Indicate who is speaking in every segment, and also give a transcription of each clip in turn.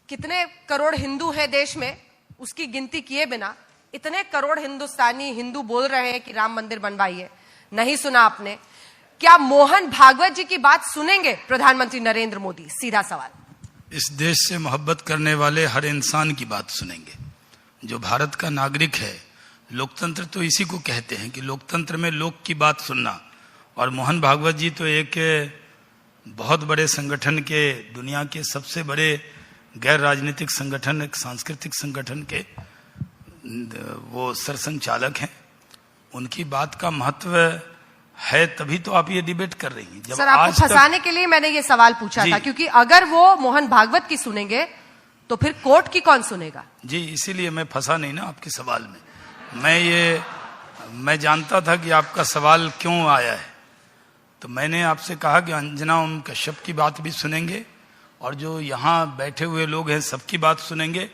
Speaker 1: कितने करोड़ हिंदू हैं देश में उसकी गिनती किए बिना इतने करोड़ हिंदुस्तानी हिंदू बोल रहे हैं कि राम मंदिर बनवाइए। नहीं सुना आपने। क्या मोहन भागवत जी की बात सुनेंगे प्रधानमंत्री नरेंद्र मोदी? सीधा सवाल।
Speaker 2: इस देश से मोहब्बत करने वाले हर इंसान की बात सुनेंगे। जो भारत का नागरिक है, लोकतंत्र तो इसी को कहते हैं कि लोकतंत्र में लोक की बात सुनना। और मोहन भागवत जी तो एक बहुत बड़े संगठन के, दुनिया के सबसे बड़े गैर राजनीतिक संगठन, एक सांस्कृतिक संगठन के वो सरसंघचालक हैं। उनकी बात का महत्व है, तभी तो आप ये डिबेट कर रही हैं।
Speaker 1: सर, आपको फंसाने के लिए मैंने ये सवाल पूछा था, क्योंकि अगर वो मोहन भागवत की सुनेंगे तो फिर कोर्ट की कौन सुनेगा? जी,
Speaker 2: इसीलिए मैं फंसा नहीं ना आपके सवाल में। मैं जानता था कि आपका सवाल क्यों आया है, तो मैंने आपसे कहा कि अंजना ओम कश्यप की बात भी सुनेंगे और जो यहाँ बैठे हुए लोग हैं सबकी बात सुनेंगे।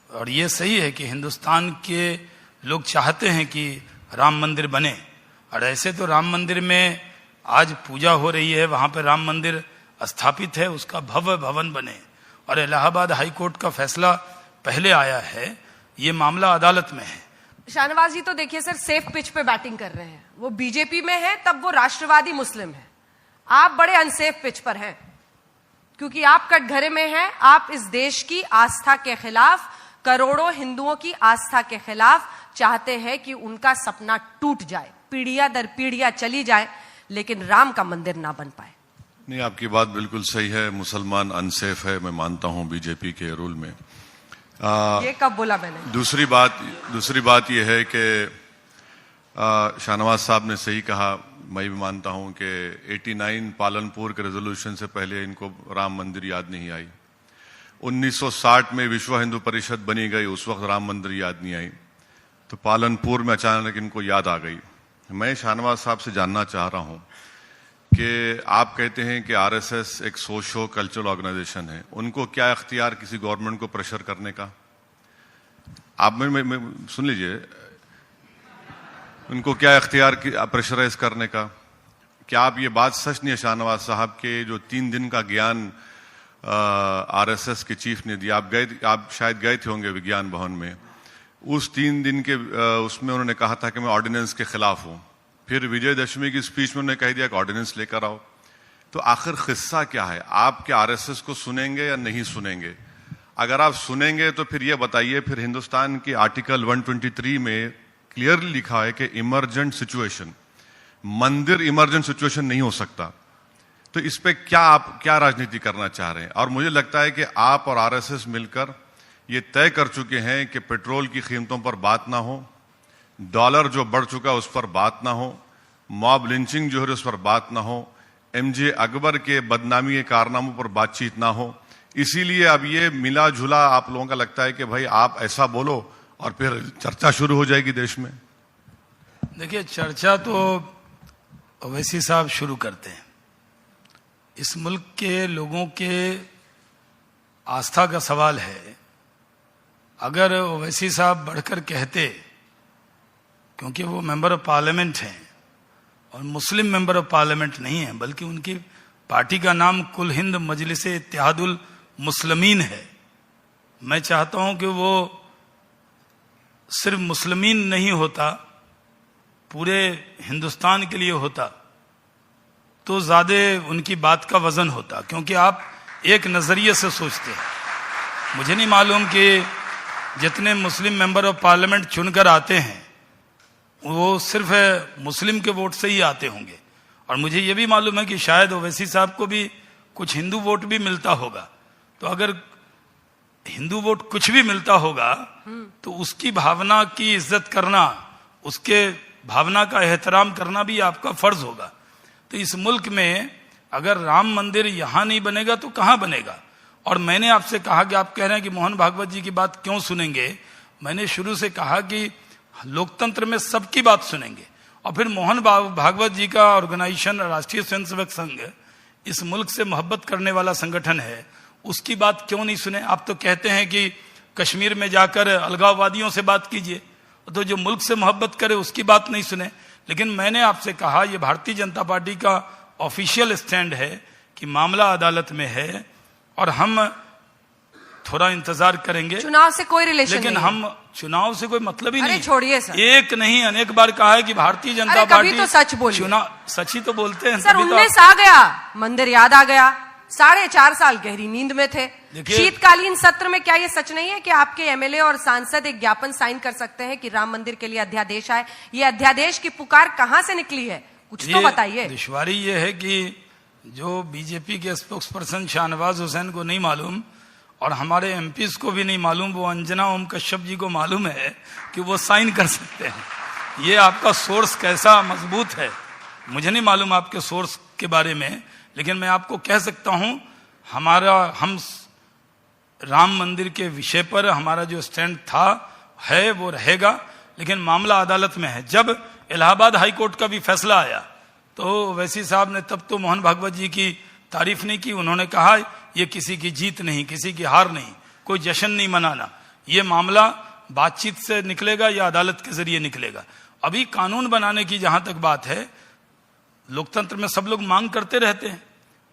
Speaker 2: और ये सही है कि हिंदुस्तान के लोग चाहते हैं कि राम मंदिर बने, और ऐसे तो राम मंदिर में आज पूजा हो रही है, वहां पर राम मंदिर स्थापित है, उसका भव्य भवन बने। और इलाहाबाद हाई कोर्ट का फैसला पहले आया है, ये मामला अदालत में है।
Speaker 1: शाहनवाज जी तो देखिए सर, सेफ पिच पे बैटिंग कर रहे हैं। वो बीजेपी में है तब वो राष्ट्रवादी मुस्लिम है। आप बड़े अनसेफ पिच पर हैं, क्योंकि आप कटघरे में हैं। आप इस देश की आस्था के खिलाफ, करोड़ों हिंदुओं की आस्था के खिलाफ चाहते हैं कि उनका सपना टूट जाए, पीढ़ियां दर पीढ़ियां चली जाए, लेकिन राम का मंदिर ना बन पाए।
Speaker 3: नहीं, आपकी बात बिल्कुल सही है। मुसलमान अनसेफ है, मैं मानता हूं बीजेपी के रूल में।
Speaker 1: ये कब बोला मैंने?
Speaker 3: दूसरी बात यह है कि शाहनवाज साहब ने सही कहा, मैं भी मानता हूं कि 89 पालनपुर के रेजोल्यूशन से पहले इनको राम मंदिर याद नहीं आई। 1960 में विश्व हिंदू परिषद बनी गई, उस वक्त राम मंदिर याद नहीं आई। तो पालनपुर में अचानक इनको याद आ गई। मैं शाहनवाज साहब से जानना चाह रहा हूं कि आप कहते हैं कि आरएसएस एक सोशो कल्चरल ऑर्गेनाइजेशन है, उनको क्या इख्तियार किसी गवर्नमेंट को प्रेशर करने का? आप में सुन लीजिए, उनको क्या इख्तियार प्रेशराइज करने का? क्या आप ये बात सच नहीं है शाहनवाज साहब के जो 3 दिन का ज्ञान आरएसएस के चीफ ने दिया? आप शायद गए थे होंगे विज्ञान भवन में। उस 3 दिन के उसमें उन्होंने कहा था कि मैं ऑर्डिनेंस के खिलाफ हूं। फिर विजयदशमी की स्पीच में उन्होंने कह दिया कि ऑर्डिनेंस लेकर आओ। तो आखिर किस्सा क्या है? आप क्या आरएसएस को सुनेंगे या नहीं सुनेंगे? अगर आप सुनेंगे तो फिर यह बताइए, फिर हिंदुस्तान की आर्टिकल 123 में क्लियरली लिखा है कि इमरजेंट सिचुएशन, मंदिर इमरजेंट सिचुएशन नहीं हो सकता। तो इस पे आप क्या राजनीति करना चाह रहे हैं? और मुझे लगता है कि आप और आरएसएस मिलकर ये तय कर चुके हैं कि पेट्रोल की कीमतों पर बात ना हो, डॉलर जो बढ़ चुका उस पर बात ना हो, मॉब लिंचिंग जो है उस पर बात ना हो, एमजे अकबर के बदनामी के कारनामों पर बातचीत ना हो। इसीलिए अब ये मिला जुला आप लोगों का लगता है कि भाई आप ऐसा बोलो और फिर चर्चा शुरू हो जाएगी देश में।
Speaker 2: देखिए, चर्चा तो ओवैसी साहब शुरू करते हैं। इस मुल्क के लोगों के आस्था का सवाल है। अगर ओवैसी साहब बढ़कर कहते, क्योंकि वो मेंबर ऑफ पार्लियामेंट हैं और मुस्लिम मेंबर ऑफ पार्लियामेंट नहीं है, बल्कि उनकी पार्टी का नाम कुल हिंद मजलिस इत्तेहादुल मुस्लिमीन है। मैं चाहता हूं कि वो सिर्फ मुस्लिमीन नहीं होता, पूरे हिंदुस्तान के लिए होता, तो ज्यादा उनकी बात का वजन होता। क्योंकि आप एक नजरिए से सोचते हैं। मुझे नहीं मालूम कि जितने मुस्लिम मेंबर ऑफ पार्लियामेंट चुनकर आते हैं वो सिर्फ मुस्लिम के वोट से ही आते होंगे। और मुझे ये भी मालूम है कि शायद ओवैसी साहब को भी कुछ हिंदू वोट भी मिलता होगा। तो अगर हिंदू वोट कुछ भी मिलता होगा तो उसकी भावना की इज्जत करना, उसके भावना का एहतराम करना भी आपका फर्ज होगा। तो इस मुल्क में अगर राम मंदिर यहां नहीं बनेगा तो कहां बनेगा? और मैंने आपसे कहा कि आप कह रहे हैं कि मोहन भागवत जी की बात क्यों सुनेंगे। मैंने शुरू से कहा कि लोकतंत्र में सबकी बात सुनेंगे। और फिर मोहन भागवत जी का ऑर्गेनाइजेशन राष्ट्रीय स्वयंसेवक संघ इस मुल्क से मोहब्बत करने वाला संगठन है, उसकी बात क्यों नहीं सुने? आप तो कहते हैं कि कश्मीर में जाकर अलगाववादियों से बात कीजिए, तो जो मुल्क से मोहब्बत करे उसकी बात नहीं सुने। लेकिन मैंने आपसे कहा, यह भारतीय जनता पार्टी का ऑफिशियल स्टैंड है कि मामला अदालत में है और हम थोड़ा इंतजार करेंगे।
Speaker 1: चुनाव से कोई रिलेशन
Speaker 2: लेकिन
Speaker 1: नहीं
Speaker 2: हम चुनाव से कोई मतलब ही
Speaker 1: अरे
Speaker 2: नहीं।
Speaker 1: छोड़िए सर।
Speaker 2: एक नहीं अनेक बार कहा है कि भारतीय जनता
Speaker 1: अरे
Speaker 2: पार्टी
Speaker 1: कभी तो सच बोलिए।
Speaker 2: चुनाव सच ही तो बोलते हैं
Speaker 1: सर
Speaker 2: तभी तो
Speaker 1: 19 आ गया, मंदिर याद आ गया, 4.5 साल गहरी नींद में थे। शीतकालीन सत्र में क्या ये सच नहीं है कि आपके एमएलए और सांसद एक ज्ञापन साइन कर सकते हैं कि राम मंदिर के लिए अध्यादेश आए? ये अध्यादेश की पुकार कहां से निकली है, कुछ तो बताइए।
Speaker 2: दुश्वारी ये है कि जो बीजेपी के स्पोक्स पर्सन शाहनवाज हुसैन को नहीं मालूम और हमारे एमपीज को भी नहीं मालूम, वो अंजना ओम कश्यप जी को मालूम है कि वो साइन कर सकते हैं। ये आपका सोर्स कैसा मजबूत है मुझे नहीं मालूम आपके सोर्स के बारे में, लेकिन मैं आपको कह सकता हूं हम राम मंदिर के विषय पर हमारा जो स्टैंड था है वो रहेगा, लेकिन मामला अदालत में है। जब इलाहाबाद हाई कोर्ट का भी फैसला आया तो वैसी साहब ने तब तो मोहन भागवत जी की तारीफ नहीं की। उन्होंने कहा ये किसी की जीत नहीं, किसी की हार नहीं, कोई जश्न नहीं मनाना, ये मामला बातचीत से निकलेगा या अदालत के जरिए निकलेगा। अभी कानून बनाने की जहां तक बात है, लोकतंत्र में सब लोग मांग करते रहते हैं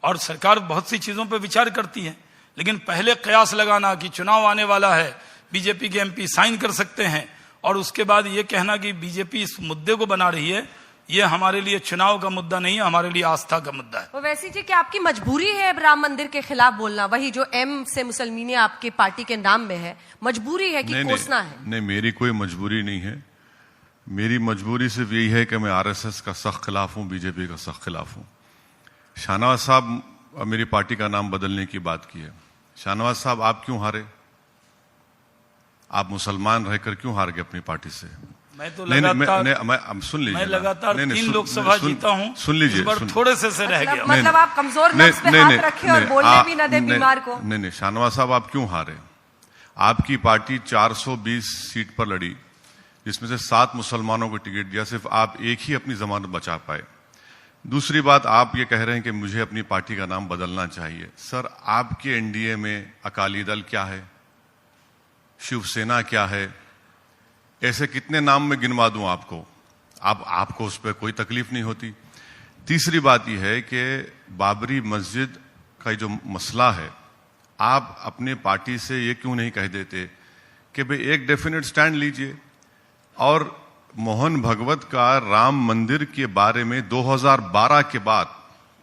Speaker 2: और सरकार बहुत सी चीजों पर विचार करती है, लेकिन पहले कयास लगाना कि चुनाव आने वाला है, बीजेपी के एमपी साइन कर सकते हैं, और उसके बाद ये कहना कि बीजेपी इस मुद्दे को बना रही है, ये हमारे लिए चुनाव का मुद्दा नहीं है, हमारे लिए आस्था का मुद्दा है।
Speaker 1: वैसी जी क्या आपकी मजबूरी है अब राम मंदिर के खिलाफ बोलना? वही जो एम से मुसलमानी आपकी पार्टी के नाम में है, मजबूरी है कि कोसना है?
Speaker 3: नहीं, मेरी कोई मजबूरी नहीं है। मेरी मजबूरी सिर्फ यही है कि मैं आरएसएस का सख्त खिलाफ हूं, बीजेपी का सख्त खिलाफ हूं। शाहनवाज साहब मेरी पार्टी का नाम बदलने की बात की है। शाहनवाज साहब आप क्यों हारे? आप मुसलमान रहकर क्यों हार गए अपनी पार्टी से?
Speaker 2: मैं तो लगातार
Speaker 3: सुन लीजिए,
Speaker 2: मैं लगातार 3 लोकसभा जीता हूं,
Speaker 3: सुन लीजिए,
Speaker 2: थोड़े से रह गया।
Speaker 1: मतलब आप कमजोर नफ्स पे हाथ रखे और बोलने भी न दे बीमार को।
Speaker 3: नहीं, शाहनवाज साहब आप क्यों हारे? आपकी पार्टी 420 सीट पर लड़ी, जिसमें से 7 मुसलमानों को टिकट दिया, सिर्फ आप एक ही अपनी जमानत बचा पाए। दूसरी बात, आप ये कह रहे हैं कि मुझे अपनी पार्टी का नाम बदलना चाहिए। सर, आपके एनडीए में अकाली दल क्या है, शिवसेना क्या है, ऐसे कितने नाम में गिनवा दूं आपको? आपको उस पर कोई तकलीफ नहीं होती। तीसरी बात यह है कि बाबरी मस्जिद का जो मसला है, आप अपने पार्टी से ये क्यों नहीं कह देते कि भाई एक डेफिनेट स्टैंड लीजिए? और मोहन भागवत का राम मंदिर के बारे में 2012 के बाद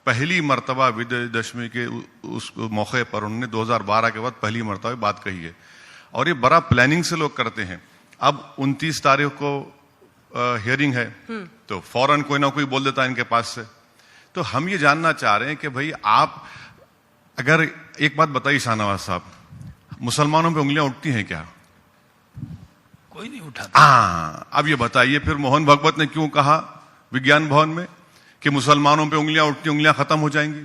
Speaker 3: पहली मर्तबा विजयदशमी के उस मौके पर उन्होंने 2012 के बाद पहली मर्तबा बात कही है, और ये बड़ा प्लानिंग से लोग करते हैं। अब 29 तारीख को हियरिंग है, तो फौरन कोई ना कोई बोल देता है इनके पास से। तो हम ये जानना चाह रहे हैं कि भाई आप, अगर एक बात बताइए शाहनवाज साहब, मुसलमानों पे उंगलियां उठती हैं क्या?
Speaker 2: कोई नहीं उठाता।
Speaker 3: अब ये बताइए फिर मोहन भागवत ने क्यों कहा विज्ञान भवन में कि मुसलमानों पे उंगलियां उठती, उंगलियां खत्म हो जाएंगी?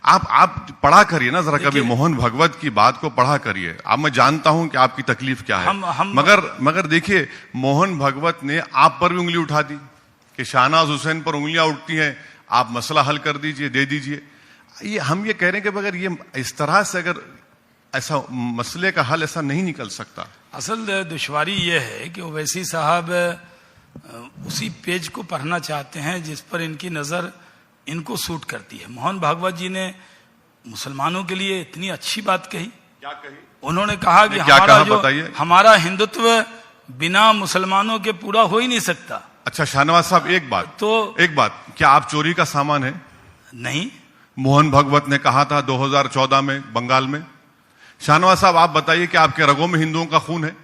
Speaker 3: आप पढ़ा करिए ना जरा, कभी मोहन भागवत की बात को पढ़ा करिए। अब मैं जानता हूं कि आपकी तकलीफ क्या है, मगर देखिए, मोहन भागवत ने आप पर भी उंगली उठा दी कि शाहनवाज हुसैन पर उंगलियां उठती हैं, आप मसला हल कर दीजिए, दे दीजिए। ये हम ये कह रहे हैं कि अगर ये इस तरह से अगर ऐसा मसले का हल ऐसा नहीं निकल सकता।
Speaker 2: असल दुश्वारी ये है कि ओवैसी साहब उसी पेज को पढ़ना चाहते हैं जिस पर इनकी नजर इनको सूट करती है। मोहन भागवत जी ने मुसलमानों के लिए इतनी अच्छी बात कही।
Speaker 3: क्या कही?
Speaker 2: उन्होंने कहा कि हमारा हिंदुत्व बिना मुसलमानों के पूरा हो ही नहीं सकता।
Speaker 3: अच्छा शाहनवाज साहब, एक बात, क्या आप चोरी का सामान है?
Speaker 2: नहीं।
Speaker 3: मोहन भागवत ने कहा था 2014 में बंगाल में। शाहनवाज साहब, आप बताइए कि आपके रगों में हिंदुओं का खून है?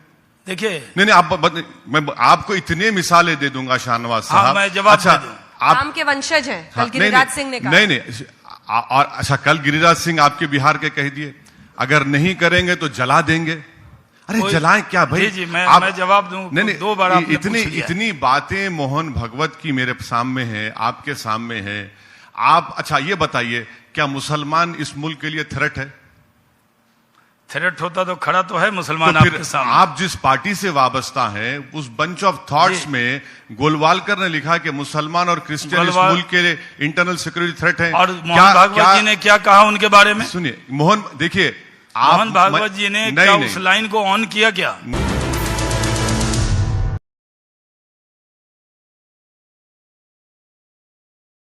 Speaker 2: देखिए,
Speaker 3: मैं आपको इतनी मिसालें दे दूंगा शाहनवाज साहब।
Speaker 2: मैं जवाब दे दूं।
Speaker 1: राम के वंशज हैं, कल गिरिराज सिंह ने कहा।
Speaker 3: नहीं, और अच्छा, कल गिरिराज सिंह आपके बिहार के कह दिए, अगर नहीं करेंगे तो जला देंगे। अरे जलाएं क्या भाई?
Speaker 2: जी, मैं जवाब दूं।
Speaker 3: नहीं,
Speaker 2: 2 बार
Speaker 3: इतनी बातें मोहन भागवत की मेरे सामने है, आपके सामने है। आप अच्छा ये बताइए, क्या मुसलमान इस मुल्क के लिए थ्रेट है?
Speaker 2: थ्रेट होता तो खड़ा तो है मुसलमान
Speaker 3: तो
Speaker 2: आपके सामने।
Speaker 3: आप जिस पार्टी से वाबस्ता हैं, उस बंच ऑफ थॉट्स में गोलवालकर ने लिखा कि मुसलमान और क्रिश्चियन इस मुल्क के लिए इंटरनल सिक्योरिटी थ्रेट है।
Speaker 2: और मोहन भागवत जी ने क्या कहा उनके बारे में?
Speaker 3: सुनिए, देखिए,
Speaker 2: मोहन भागवत जी ने क्या उस लाइन को ऑन किया क्या?